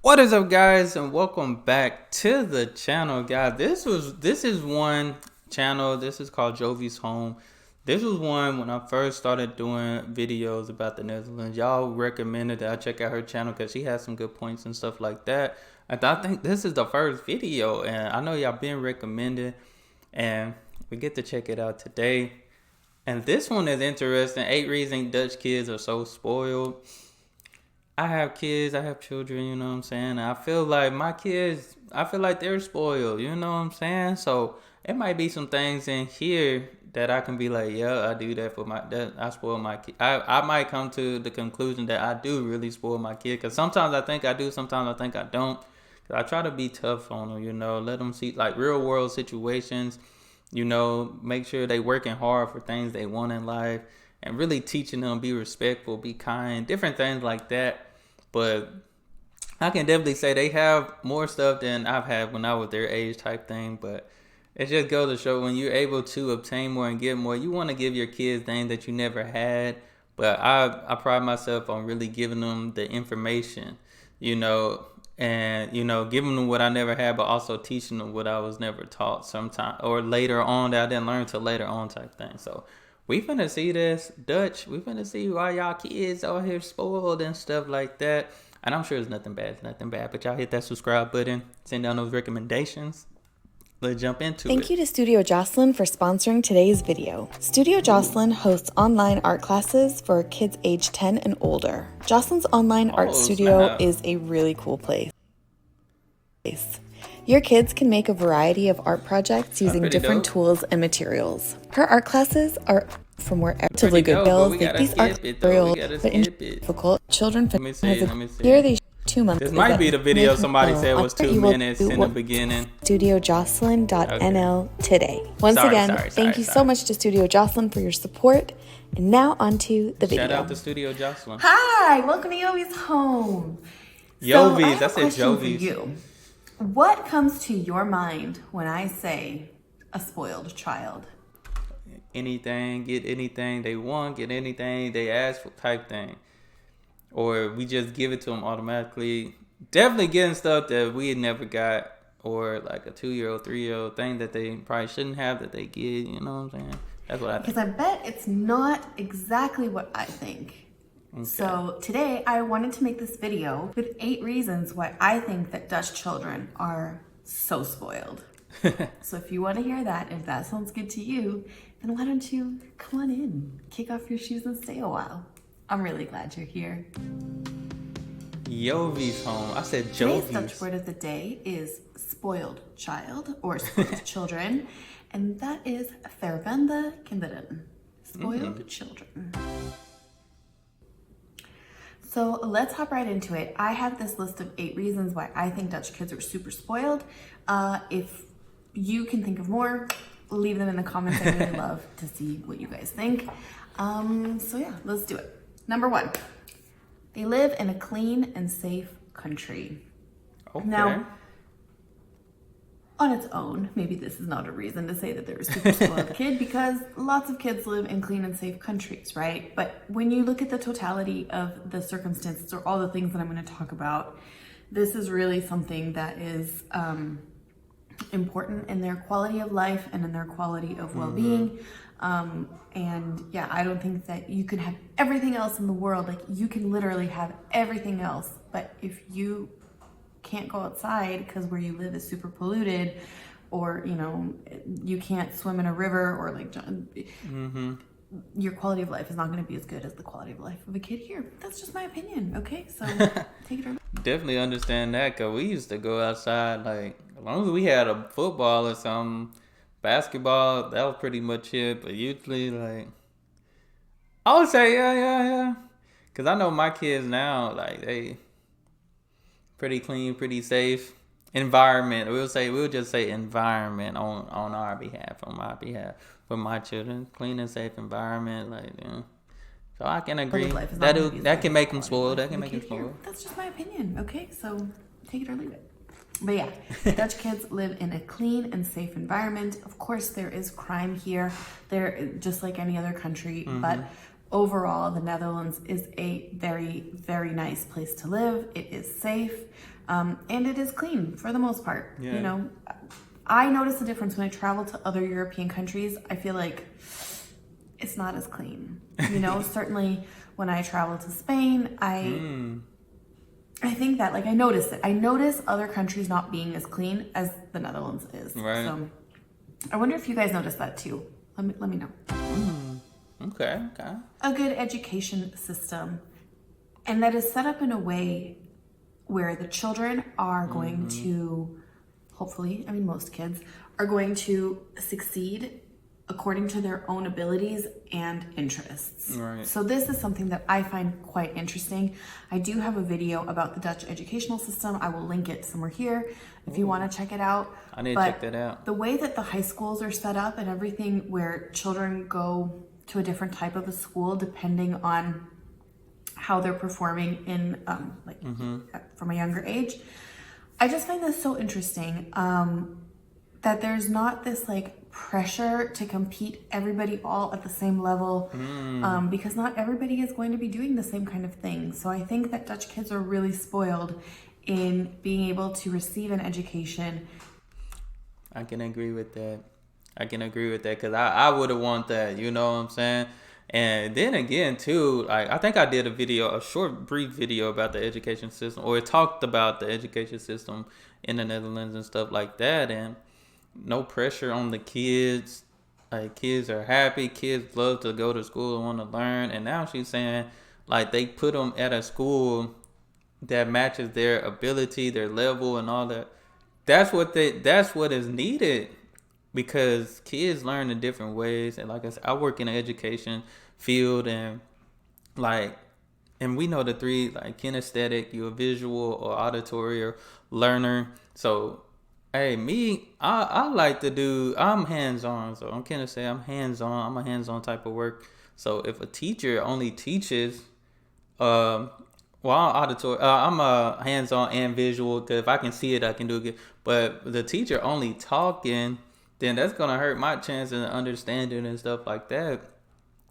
What is up, guys, and welcome back to the channel, guys. This is one channel. This is called Jovies Home. This was one when I first started doing videos about the Netherlands. Y'all recommended that I check out her channel because she has some good points and stuff like that. And I think this is the first video, and I know y'all been recommended, and we get to check it out today. And this one is interesting. 8 reasons Dutch kids are so spoiled. I have kids, I have children, you know what I'm saying? I feel like my kids, I feel like they're spoiled, you know what I'm saying? So it might be some things in here that I can be like, yeah, I do that I spoil my kid. I might come to the conclusion that I do really spoil my kid. Because sometimes I think I do, sometimes I think I don't. Cause I try to be tough on them, let them see like real world situations, make sure they working hard for things they want in life. And really teaching them be respectful, be kind, different things like that. But I can definitely say they have more stuff than I've had when I was their age type thing. But it just goes to show when you're able to obtain more and get more, you want to give your kids things that you never had. But I pride myself on really giving them the information, and giving them what I never had, but also teaching them what I was never taught sometime or later on that I didn't learn till later on type thing. So we finna see this Dutch. We finna see why y'all kids out here spoiled and stuff like that. And I'm sure it's nothing bad. It's nothing bad. But y'all hit that subscribe button. Send down those recommendations. Let's jump into it. Thank you to Studio Jocelyn for sponsoring today's video. Studio Jocelyn hosts online art classes for kids age 10 and older. Jocelyn's online art studio is a really cool place. Your kids can make a variety of art projects using different tools and materials. Her art classes are from where relatively good bills. These art tutorials, but difficult children has here they 2 months. This might be the video somebody said was 2 minutes in the beginning. StudioJocelyn.nl today. Once again, thank you so much to Studio Jocelyn for your support. And now onto the video. Shout out to Studio Jocelyn. Hi, welcome to Jovies Home. Jovies, I said Jovies. What comes to your mind when I say a spoiled child? Anything, get anything they want, get anything they ask for type thing. Or we just give it to them automatically. Definitely getting stuff that we had never got. Or like a 2-year-old, 3-year-old thing that they probably shouldn't have that they get. You know what I'm saying? That's what I think. Because I bet it's not exactly what I think. Okay. So today I wanted to make this video with 8 reasons why I think that Dutch children are so spoiled. So if you want to hear that, if that sounds good to you, then why don't you come on in, kick off your shoes and stay a while. I'm really glad you're here. Jovies Home. I said Jovies. Today's Dutch word of the day is spoiled child or spoiled children, and that is verwende kinderen, spoiled children. So let's hop right into it. I have this list of 8 reasons why I think Dutch kids are super spoiled. If you can think of more, leave them in the comments. I really love to see what you guys think. So yeah, let's do it. Number 1, they live in a clean and safe country. Okay. Now, on its own, maybe this is not a reason to say that they're a super spoiled kid, because lots of kids live in clean and safe countries, right? But when you look at the totality of the circumstances or all the things that I'm going to talk about, this is really something that is important in their quality of life and in their quality of well-being. And yeah, I don't think that you can have everything else in the world. Like, you can literally have everything else, but if you can't go outside because where you live is super polluted, or you can't swim in a river, or like your quality of life is not going to be as good as the quality of life of a kid here. That's just my opinion. Okay, so take it or not. Definitely understand that, because we used to go outside, like, as long as we had a football or something, basketball, that was pretty much it. But usually, like, I would say yeah, because I know my kids now, like, they pretty clean, pretty safe environment. We'll just say environment on our behalf, on my behalf, for my children. Clean and safe environment, like, So I can agree. That can make them spoiled. That can make them spoiled. That's just my opinion. Okay, so take it or leave it. But yeah, Dutch kids live in a clean and safe environment. Of course, there is crime here. They're just like any other country, but overall, the Netherlands is a very, very nice place to live. It is safe. And it is clean for the most part. Yeah. You know, I notice a difference when I travel to other European countries. I feel like it's not as clean. You know, certainly when I travel to Spain, I think that, like, I notice it. I notice other countries not being as clean as the Netherlands is. Right. So I wonder if you guys notice that too. Let me know. Okay. A good education system, and that is set up in a way where the children are going to, hopefully, I mean, most kids are going to succeed according to their own abilities and interests. Right. So this is something that I find quite interesting. I do have a video about the Dutch educational system. I will link it somewhere here if you want to check it out. I need to check that out. The way that the high schools are set up and everything, where children go to a different type of a school depending on how they're performing in from a younger age, I just find this so interesting, that there's not this like pressure to compete everybody all at the same level, because not everybody is going to be doing the same kind of thing. So I think that Dutch kids are really spoiled in being able to receive an education. I can agree with that. Because I would have wanted that, you know what I'm saying? And then again, too, I think I did a short, brief video about the education system, or it talked about the education system in the Netherlands and stuff like that. And no pressure on the kids. Like, kids are happy. Kids love to go to school and want to learn. And now she's saying, like, they put them at a school that matches their ability, their level, and all that. That's what is needed, because kids learn in different ways. And like I said, I work in the education field, and we know the three, like kinesthetic, you're a visual or auditory or learner. So hey, I like to do, I'm hands-on. So I'm gonna say I'm hands-on. I'm a hands-on type of work. So if a teacher only teaches, I'm auditory. I'm a hands-on and visual, because if I can see it, I can do it good. But the teacher only talking, then that's gonna hurt my chances of understanding and stuff like that.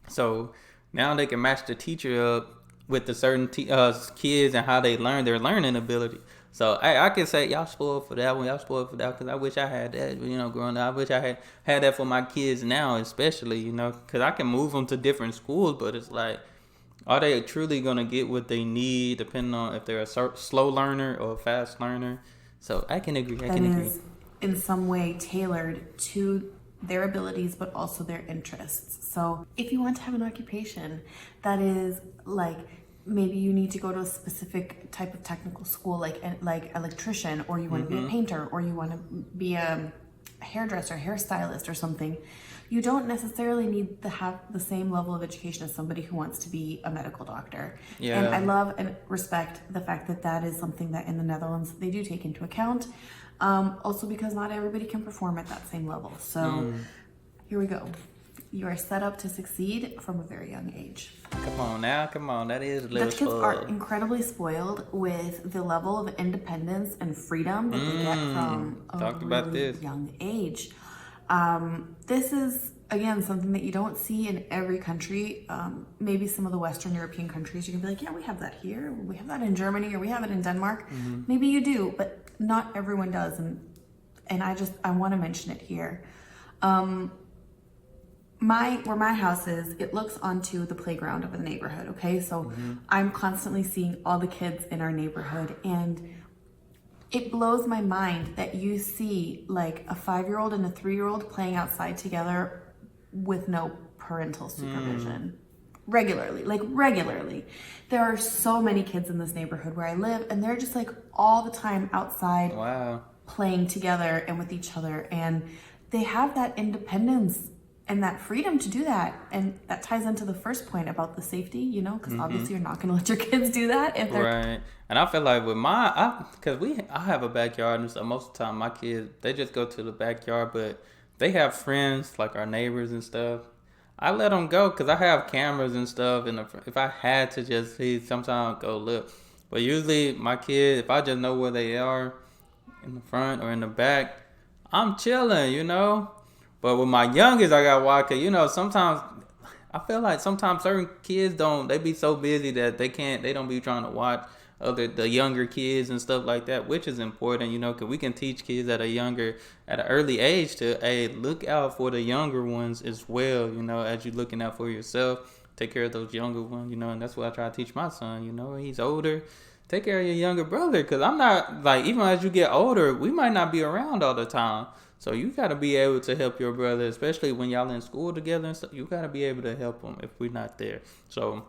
So now they can match the teacher up with the certain kids and how they learn, their learning ability. So I can say y'all spoiled for that one, y'all spoiled for that, because I wish I had that, you know, growing up. I wish I had that for my kids now, especially, you know, because I can move them to different schools, but it's like, are they truly going to get what they need, depending on if they're a slow learner or a fast learner? So I can agree. Is in some way tailored to their abilities, but also their interests. So if you want to have an occupation that is like, maybe you need to go to a specific type of technical school, like electrician, or you want to be a painter, or you want to be a hairdresser, hairstylist, or something. You don't necessarily need to have the same level of education as somebody who wants to be a medical doctor. Yeah. And I love and respect the fact that that is something that in the Netherlands they do take into account. Also because not everybody can perform at that same level. So here we go. You are set up to succeed from a very young age. Come on, that is a little Dutch kids are incredibly spoiled with the level of independence and freedom that they get from a really young age. This is, again, something that you don't see in every country. Maybe some of the Western European countries, you can be like, yeah, we have that here. We have that in Germany, or we have it in Denmark. Maybe you do, but not everyone does. And I want to mention it here. Where my house is, it looks onto the playground of the neighborhood, okay? So I'm constantly seeing all the kids in our neighborhood, and it blows my mind that you see like a 5-year-old and a 3-year-old playing outside together with no parental supervision. Regularly. There are so many kids in this neighborhood where I live, and they're just like all the time outside playing together and with each other, and they have that independence and that freedom to do that. And that ties into the first point about the safety, you know, because obviously you're not going to let your kids do that if they're right. And I feel like with I have a backyard, and so most of the time my kids, they just go to the backyard, but they have friends like our neighbors and stuff. I let them go because I have cameras and stuff, and if I had to just see, sometimes I'll go look. But usually my kids, if I just know where they are in the front or in the back, I'm chilling, you know. But with my youngest, I got watch, you know, sometimes I feel like sometimes certain kids they be so busy that they don't be trying to watch the younger kids and stuff like that, which is important, you know, because we can teach kids at an early age to, hey, look out for the younger ones as well, you know, as you're looking out for yourself. Take care of those younger ones, you know, and that's what I try to teach my son, you know, he's older. Take care of your younger brother, because I'm not, like, even as you get older, we might not be around all the time. So you got to be able to help your brother, especially when y'all in school together and stuff. You got to be able to help him if we're not there. So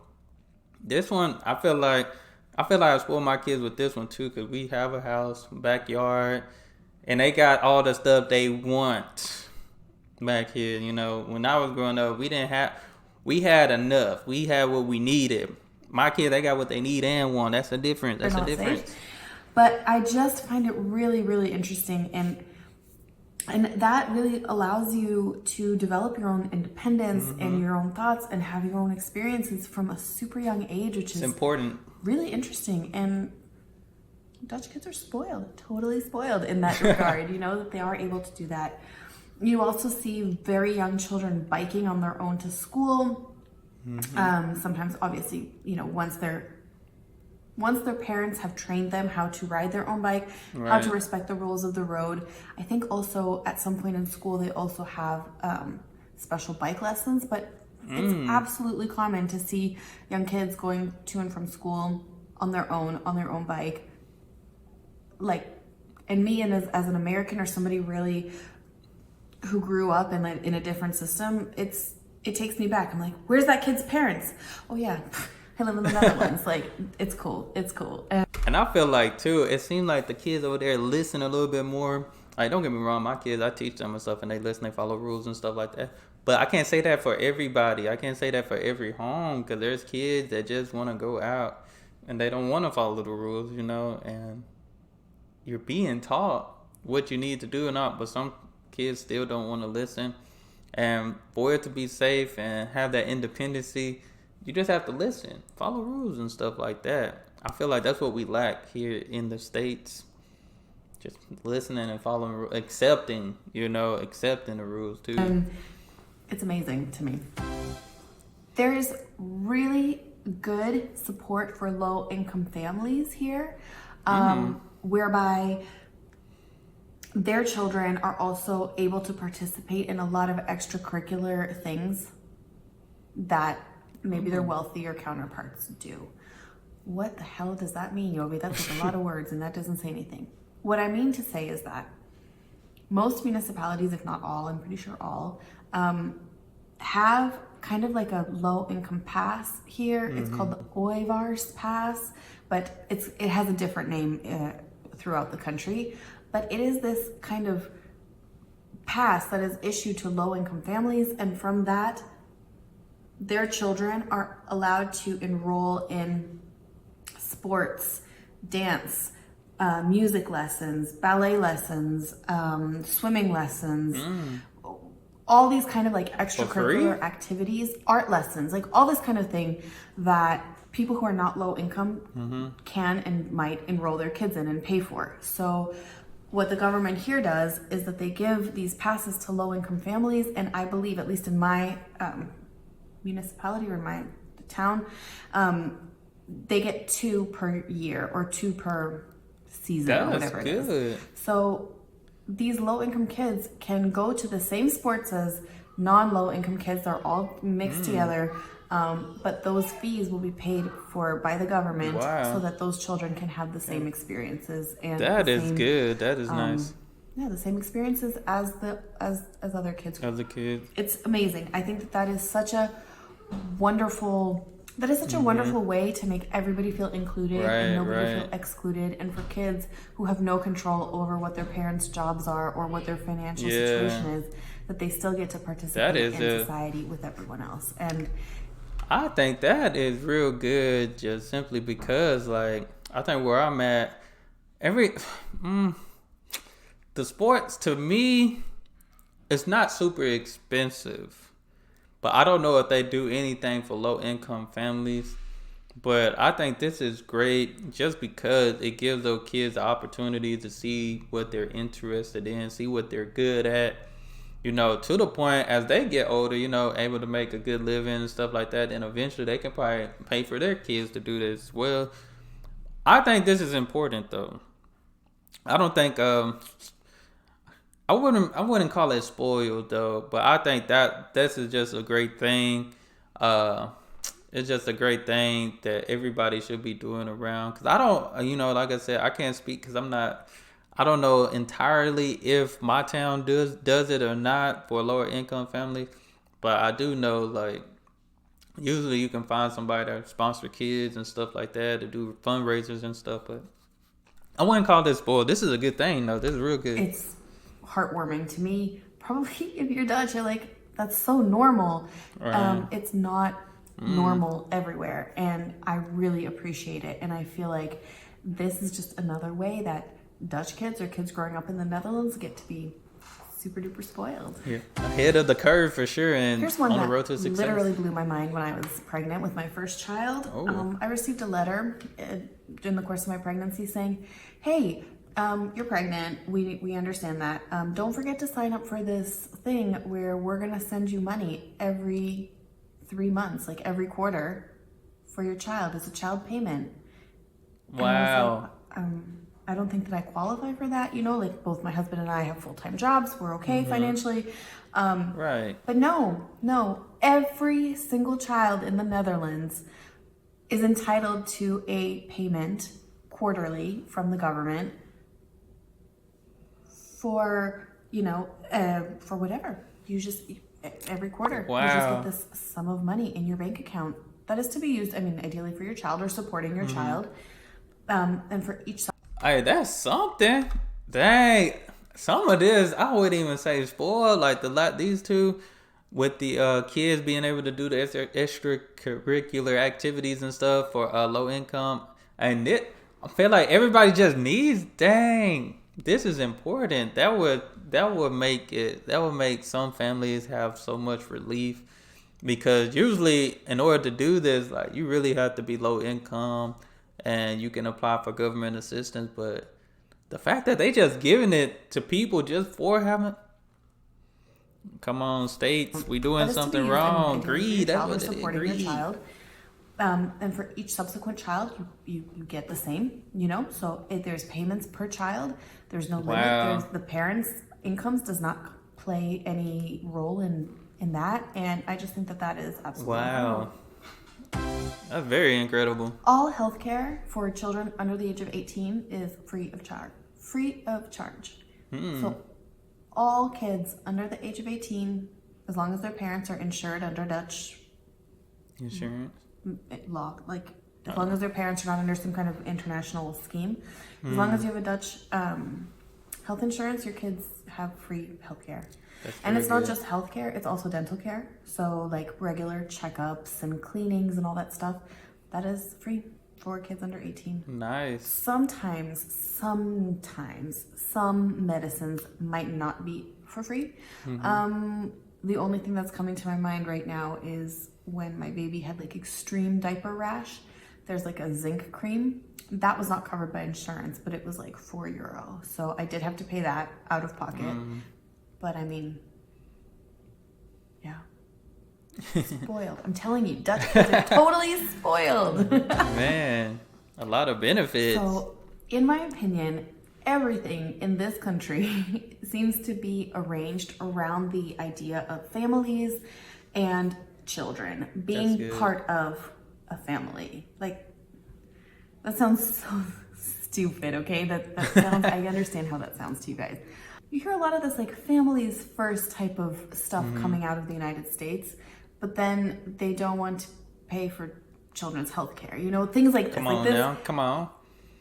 this one, I feel like I spoil my kids with this one too, because we have a house, backyard, and they got all the stuff they want back here. You know, when I was growing up, we had enough. We had what we needed. My kids, they got what they need and want. That's a difference. That's a difference. Safe. But I just find it really, really interesting, and that really allows you to develop your own independence and your own thoughts and have your own experiences from a super young age, which is important. Really interesting. And Dutch kids are spoiled, totally spoiled in that regard, you know, that they are able to do that. You also see very young children biking on their own to school. Sometimes, obviously, you know, once their parents have trained them how to ride their own bike, how to respect the rules of the road. I think also at some point in school they also have special bike lessons, but it's absolutely common to see young kids going to and from school on their own bike. Like, and me, and as an American or somebody really who grew up in a different system, it takes me back. I'm like, where's that kid's parents? Oh yeah, I live in the Netherlands. Like, it's cool. And I feel like too, it seems like the kids over there listen a little bit more. Like, don't get me wrong, my kids, I teach them and stuff, and they listen, they follow rules and stuff like that. But I can't say that for everybody. I can't say that for every home, because there's kids that just want to go out and they don't want to follow the rules, you know. And you're being taught what you need to do or not, but some kids still don't want to listen. And for it to be safe and have that independency, you just have to listen, follow rules and stuff like that. I feel like that's what we lack here in the States. Just listening and following, accepting the rules too. It's amazing to me. There's really good support for low-income families here, whereby their children are also able to participate in a lot of extracurricular things that maybe their wealthier counterparts do. What the hell does that mean, Jovi? That's like a lot of words, and that doesn't say anything. What I mean to say is that most municipalities, if not all, I'm pretty sure all, have kind of like a low-income pass here. It's called the Jovies Pass, but it has a different name throughout the country. But it is this kind of pass that is issued to low-income families, and from that, their children are allowed to enroll in sports, dance, music lessons, ballet lessons, swimming lessons, all these kind of like extracurricular activities, art lessons, like all this kind of thing that people who are not low income can and might enroll their kids in and pay for. So what the government here does is that they give these passes to low income families, and I believe, at least in my municipality or my town, they get 2 per year or 2 per season or whatever it is. So these low-income kids can go to the same sports as non-low-income kids. They're all mixed together, but those fees will be paid for by the government so that those children can have the same experiences. And that is good. That is nice. Yeah, the same experiences as other kids. Other kids. It's amazing. I think that is such a wonderful. That is such a wonderful way to make everybody feel included and nobody feel excluded. And for kids who have no control over what their parents' jobs are or what their financial situation is, that they still get to participate in society with everyone else. And I think that is real good, just simply because, like, I think where I'm at, the sports, to me, it's not super expensive. But I don't know if they do anything for low-income families. But I think this is great just because it gives those kids the opportunity to see what they're interested in, see what they're good at. You know, to the point as they get older, you know, able to make a good living and stuff like that. And eventually they can probably pay for their kids to do this as well. I think this is important though. I don't think I wouldn't call it spoiled though, but I think that this is just a great thing. Uh, it's just a great thing that everybody should be doing around. Cause I don't, like I said, I can't speak because I don't know entirely if my town does it or not for lower income families, but I do know like usually you can find somebody that sponsor kids and stuff like that to do fundraisers and stuff. But I wouldn't call this spoiled. This is a good thing though. This is real good. It's heartwarming to me. Probably if you're Dutch, you're like, that's so normal. Right. It's not normal everywhere, and I really appreciate it. And I feel like this is just another way that Dutch kids or kids growing up in the Netherlands get to be super duper spoiled. Yeah. Ahead of the curve for sure, and Here's one on the that road to success. literally blew my mind when I was pregnant with my first child. Oh. I received a letter in the course of my pregnancy saying, hey, you're pregnant. We understand that. Don't forget to sign up for this thing where we're going to send you money every 3 months, like every quarter for your child as a child payment. Wow. And I was like, I don't think that I qualify for that. Like both my husband and I have full-time jobs. We're okay financially. Right. But no. Every single child in the Netherlands is entitled to a payment quarterly from the government for, for whatever. You just, every quarter, Wow. you just get this sum of money in your bank account that is to be used, ideally for your child or supporting your child. And for each. Hey, that's something. Dang. Some of this, I wouldn't even say spoiled. Like these two, with the kids being able to do the extracurricular activities and stuff for low income, and I feel like everybody just needs. Dang, this is important. That would make some families have so much relief, because usually in order to do this, like you really have to be low income, and you can apply for government assistance, but the fact that they just giving it to people just for having, come on, states, we doing something wrong. Greed, that's what it is. Supporting Greed. your child. And for each subsequent child, you get the same, So if there's payments per child, there's no limit. Wow. The parents' incomes does not play any role in that. And I just think that is absolutely incredible. That's very incredible. All healthcare for children under the age of 18 is free of charge. So all kids under the age of 18, as long as their parents are insured under Dutch insurance law, like as long as their parents are not under some kind of international scheme, as long as you have a Dutch health insurance, your kids have free healthcare. And it's not just healthcare, it's also dental care. So like regular checkups and cleanings and all that stuff, that is free for kids under 18. Nice. Sometimes some medicines might not be for free. The only thing that's coming to my mind right now is when my baby had like extreme diaper rash, there's like a zinc cream. That was not covered by insurance, but it was like €4. So I did have to pay that out of pocket. But yeah. Spoiled. I'm telling you, Dutch kids are totally spoiled. Man, a lot of benefits. So, in my opinion, everything in this country seems to be arranged around the idea of families and children being part of a family. Like, that sounds so stupid, okay? That sounds, I understand how that sounds to you guys. You hear a lot of this like families first type of stuff coming out of the United States, but then they don't want to pay for children's health care. Things like this. Come on.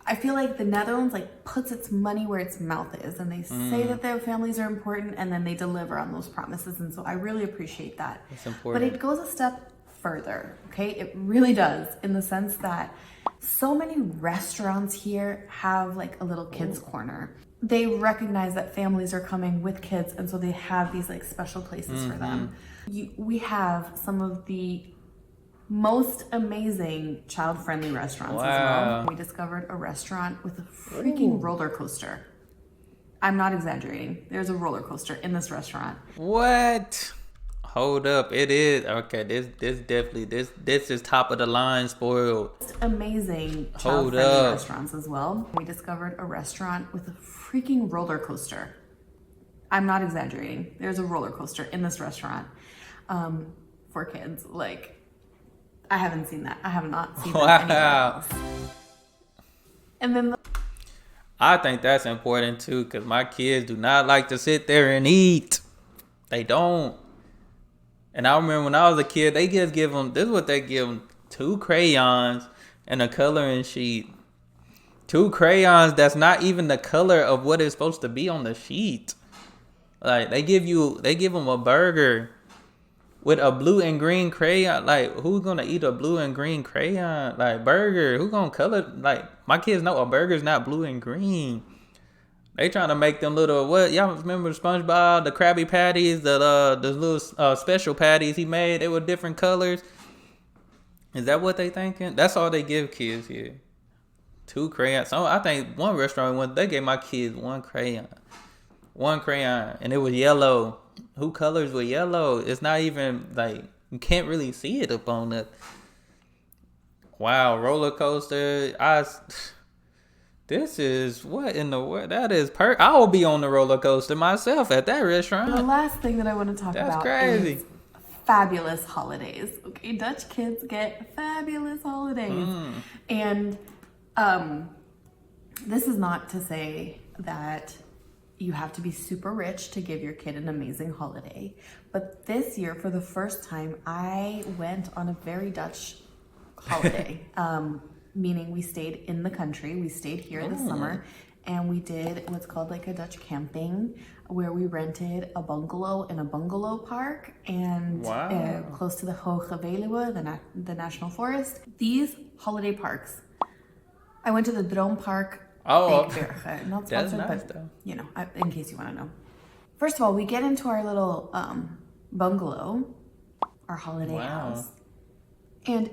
I feel like the Netherlands like puts its money where its mouth is, and they say that their families are important, and then they deliver on those promises. And so I really appreciate that. That's important. But it goes a step further, okay? It really does, in the sense that so many restaurants here have like a little kids corner. They recognize that families are coming with kids, and so they have these like special places for them. We have some of the most amazing child-friendly restaurants as well. We discovered a restaurant with a freaking roller coaster. I'm not exaggerating. There's a roller coaster in this restaurant. What? Hold up, it is okay. This definitely this is top of the line spoiled. Amazing Hold child-friendly up. restaurants as well. We discovered a restaurant with a freaking roller coaster. I'm not exaggerating. There's a roller coaster in this restaurant for kids. Like, I haven't seen that. I have not seen that anywhere else. And then I think that's important too, because my kids do not like to sit there and eat. They don't. And I remember when I was a kid, they just give them, this is what they give them, 2 crayons and a coloring sheet. 2 crayons that's not even the color of what it's supposed to be on the sheet. Like, they give them a burger with a blue and green crayon. Like, who's gonna eat a blue and green crayon? Like, burger, who gonna color? Like, my kids know a burger's not blue and green. They trying to make them little, what, y'all remember SpongeBob, the Krabby Patties, the little special patties he made? They were different colors. Is that what they thinking? That's all they give kids here. 2 crayons. So I think one restaurant, they gave my kids 1 crayon. 1 crayon. And it was yellow. Who colors with yellow? It's not even, like, you can't really see it up on the... Wow, roller coaster. This is what in the world? That is I will be on the roller coaster myself at that restaurant. the last thing that I want to talk That's about crazy. is fabulous holidays. Okay, Dutch kids get fabulous holidays. And this is not to say that you have to be super rich to give your kid an amazing holiday. But this year, for the first time, I went on a very Dutch holiday. Meaning we stayed in the country. We stayed here this summer, and we did what's called like a Dutch camping, where we rented a bungalow in a bungalow park and close to the Hoge Veluwe, the national forest. These holiday parks. I went to the Droompark. Not sponsored, nice, but though. you know, in case you want to know. First of all, we get into our little bungalow, our holiday house, and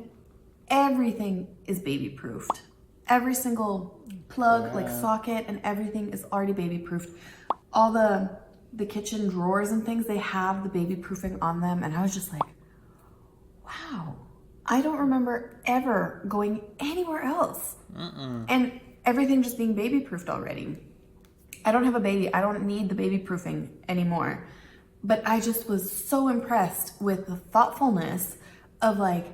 everything is baby proofed. Every single plug, like socket, and everything is already baby proofed. All the kitchen drawers and things, they have the baby proofing on them. And I was just like, wow, I don't remember ever going anywhere else. And everything just being baby proofed already. I don't have a baby. I don't need the baby proofing anymore. But I just was so impressed with the thoughtfulness of like,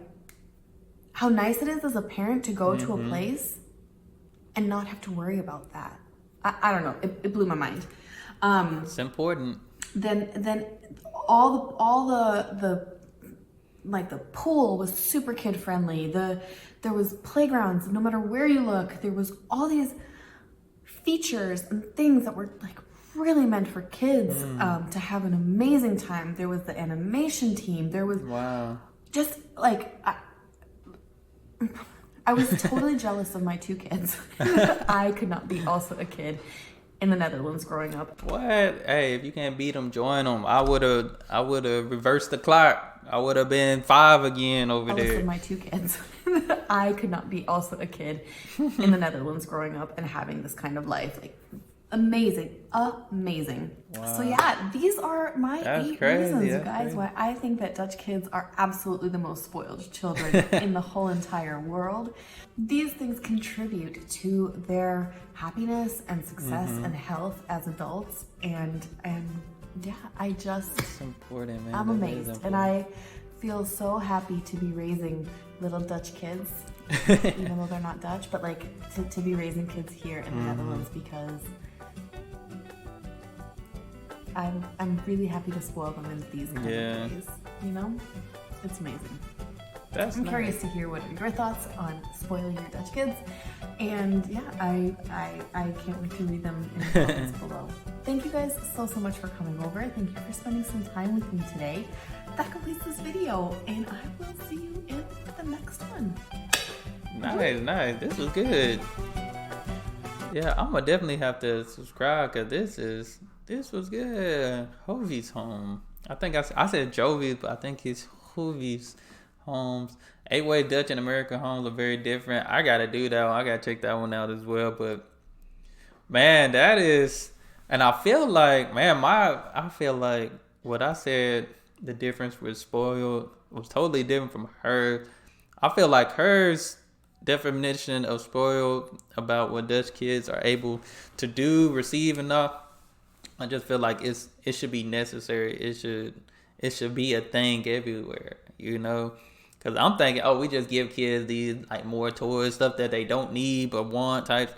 how nice it is as a parent to go to a place and not have to worry about that. I don't know. It blew my mind. It's important. Then all the like the pool was super kid friendly. There was playgrounds. No matter where you look, there was all these features and things that were like really meant for kids to have an amazing time. There was the animation team. There was just like. I was totally jealous of my 2 kids. I could not be also a kid in the Netherlands growing up. What? Hey, if you can't beat them, join them. I would have reversed the clock. I would have been 5 again over there. With my 2 kids. I could not be also a kid in the Netherlands growing up and having this kind of life. Like, amazing. So yeah, these are my 8 reasons, you guys, why I think that Dutch kids are absolutely the most spoiled children in the whole entire world. These things contribute to their happiness and success and health as adults, and yeah, it's important, man. I'm amazed, and I feel so happy to be raising little Dutch kids. Even though they're not Dutch, but like to be raising kids here in the Netherlands, because I'm really happy to spoil them in these kind of ways. You know, it's amazing. I'm curious to hear what are your thoughts on spoiling your Dutch kids, and yeah, I can't wait to read them in the comments below. Thank you guys so much for coming over. Thank you for spending some time with me today. That completes this video, and I will see you in the next one. Nice. This was good. Yeah, I'm gonna definitely have to subscribe because this was good. Jovies Home. I think I said Jovies, but I think it's Jovies Homes. 8-way Dutch and American homes are very different. I gotta do that one. I gotta check that one out as well. But man, that is, and I feel like, man, I feel like what I said the difference with spoiled was totally different from her. I feel like hers definition of spoiled about what Dutch kids are able to do, receive enough. I just feel like it should be necessary. It should be a thing everywhere, you know. Cause I'm thinking, oh, we just give kids these like more toys, stuff that they don't need but want types.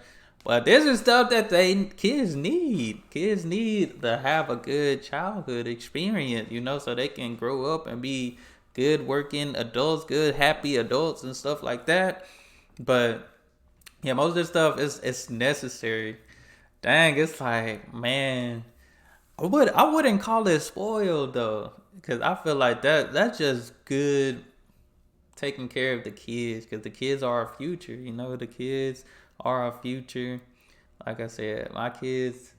But this is stuff that kids need. Kids need to have a good childhood experience, you know, so they can grow up and be good working adults, good happy adults and stuff like that. But yeah, most of this stuff is it's necessary. Dang, it's like, man, I wouldn't call it spoiled though, because I feel like that's just good taking care of the kids, because the kids are our future. You know, the kids are our future. Like I said, my kids,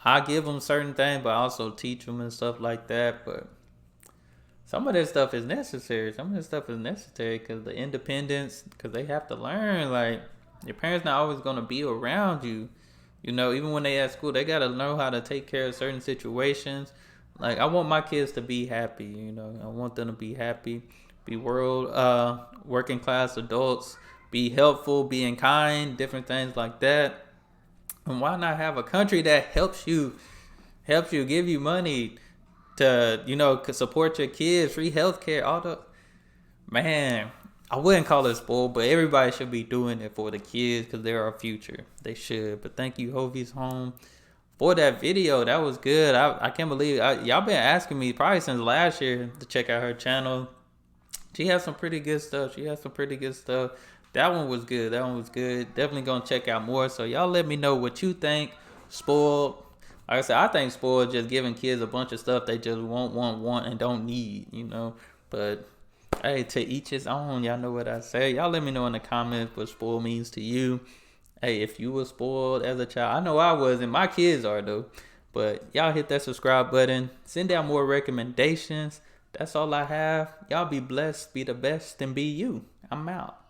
I give them certain things, but I also teach them and stuff like that. But some of this stuff is necessary. Some of this stuff is necessary because the independence, because they have to learn. Like, your parents not always gonna be around you. You know, even when they at school, they gotta know how to take care of certain situations. Like, I want my kids to be happy. You know, I want them to be happy, be working class adults, be helpful, being kind, different things like that. And why not have a country that helps you, give you money to, you know, support your kids, free healthcare, all the, man, I wouldn't call it spoiled, but everybody should be doing it for the kids because they're our future. They should. But thank you, Jovies Home, for that video. That was good. I can't believe y'all been asking me probably since last year to check out her channel. She has some pretty good stuff. That one was good. Definitely gonna check out more. So y'all let me know what you think. Spoiled. Like I said, I think spoiled just giving kids a bunch of stuff they just want, and don't need, you know. But hey, to each his own. Y'all know what I say. Y'all let me know in the comments what spoiled means to you. Hey, if you were spoiled as a child, I know I was, and my kids are though. But y'all hit that subscribe button. Send out more recommendations. That's all I have. Y'all be blessed, be the best, and be you. I'm out.